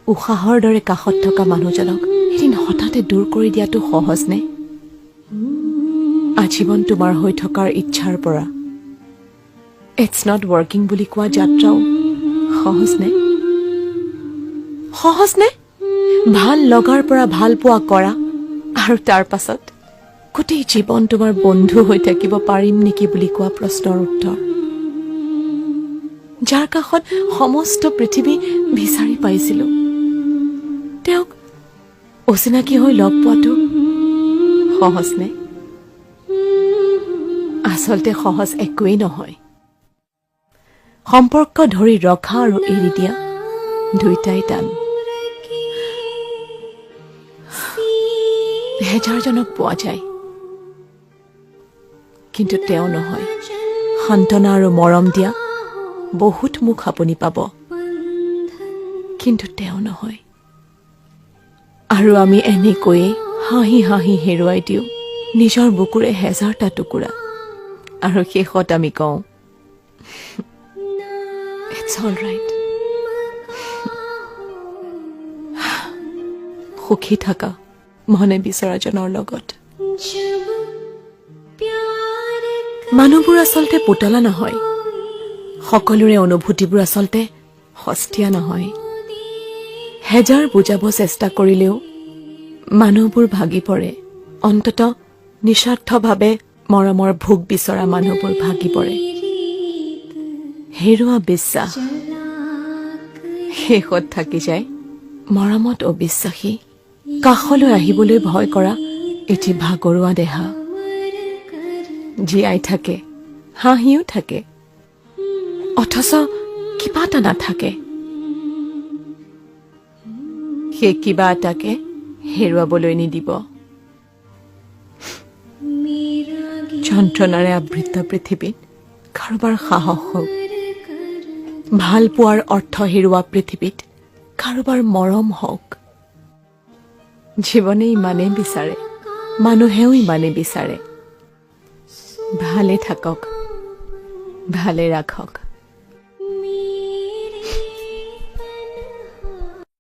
উশাহৰ দৰে কাষত থকা মানুহজনক এদিন হঠাতে দূৰ কৰি দিয়াটো সহজ নে? আজীৱন তোমাৰ হৈ থকাৰ ইচ্ছাৰ পৰা ইটছ নট ৱৰ্কিং বুলি কোৱা যাত্ৰাও সহজ নে? সহজ নে? ভাল লগাৰ পৰা ভাল পোৱা কৰা আৰু তাৰ পাছত গোটেই জীৱন তোমাৰ বন্ধু হৈ থাকিব পাৰিম নেকি বুলি কোৱা প্ৰশ্নৰ উত্তৰ। যাৰ কাষত সমস্ত পৃথিৱী বিচাৰি পাইছিলো, তেওঁক অচিনাকি হৈ লগ পোৱাটো সহজ নে? আচলতে সহজ একোৱেই নহয়। সম্পৰ্ক ধৰি ৰখা আৰু এৰি দিয়া দুইটাই টান। হেজাৰজনক পোৱা যায়, কিন্তু তেওঁ নহয়। সান্তনা আৰু মৰম দিয়া বহুত মুখ আপুনি পাব, কিন্তু তেওঁ নহয়। আৰু আমি এনেকৈয়ে হাঁহি হাঁহি হেৰুৱাই দিওঁ নিজৰ বুকুৰে হেজাৰটা টুকুৰা, আৰু শেষত আমি কওঁ ইটছ অল ৰাইট। সুখী থাকা মনে বিচৰাজনৰ লগত। মানুহবোৰ আচলতে পুতলা নহয়, সকলোৰে অনুভূতিবোৰ আচলতে সস্তীয়া নহয়। হেজাৰ বুজাব চেষ্টা কৰিলেও মানুহবোৰ ভাগি পৰে। অন্তত নিস্বাৰ্থভাৱে মৰমৰ ভোগ বিচৰা মানুহবোৰ ভাগি পৰে। হেৰুৱা বিশ্বাস শেষত থাকি যায় মৰমত অবিশ্বাসী, কাষলৈ আহিবলৈ ভয় কৰা এটি ভাগৰুৱা দেহা। জীয়াই থাকে, হাঁহিও থাকে, অথচ কিবা এটা নাথাকে। সেই কিবা এটাকে হেৰুৱাবলৈ নিদিব। যন্ত্ৰণাৰে আবৃত পৃথিৱীত কাৰোবাৰ সাহস হওক, ভাল পোৱাৰ অৰ্থ হেৰুৱা পৃথিৱীত কাৰোবাৰ মৰম হওক। জীৱনে ইমানেই বিচাৰে, মানুহেও ইমানেই বিচাৰে। ভালে থাকক, ভালে ৰাখক।